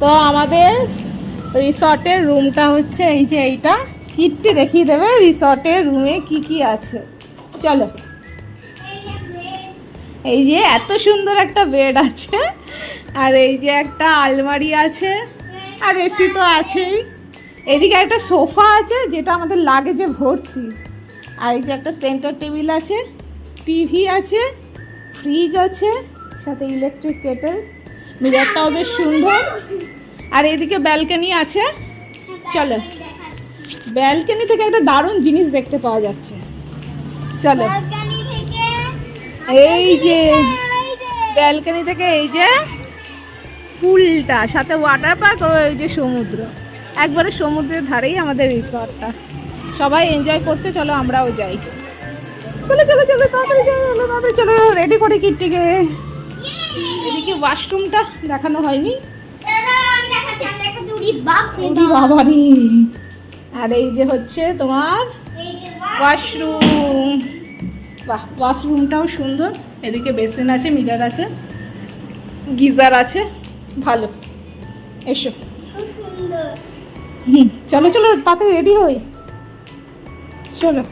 তো আমাদের রিসর্টের রুমটা হচ্ছে এই যে এইটা। কিট্টি দেখিয়ে দেবে রিসর্টের রুমে কি কি আছে। চলো। এই যে এত সুন্দর একটা বেড আছে, আর এই যে একটা আলমারি আছে, আর এসি তো আছেই। এদিকে একটা সোফা আছে যেটা আমাদের লাগেজে ভর্তি, আর এই যে একটা সেন্টার টেবিল আছে, টিভি আছে, ফ্রিজ আছে, সাথে ইলেকট্রিক কেটেল। মিররটাও বেশ সুন্দর। আর এদিকে ব্যালকনি আছে। চলো, ব্যালকনি থেকে একটা দারুণ জিনিস দেখতে পাওয়া যাচ্ছে। চলো, এই যে ব্যালকনি থেকে এই যে পুলটা, সাথে ওয়াটার পার্ক, ও এই যে সমুদ্র, একবারে সমুদ্রের ধারেই আমাদের রিসর্টটা। সবাই এনজয় করছে, চলো আমরাও যাই। চলো চলো চলো, তাড়াতাড়ি চলো, তাড়াতাড়ি চলো, রেডি করে কিট্টিকে। এদিকে ওয়াশরুমটা দেখানো হয়নি। বাবারি, আর এই যে হচ্ছে তোমার ওয়াশরুম। বাহ, ওয়াশরুমটাও সুন্দর। এদিকে বেসিন আছে, মিরার আছে, গিজার আছে, ভালো। এসো, চলো চলো, তাড়াতাড়ি রেডি হই, চলো।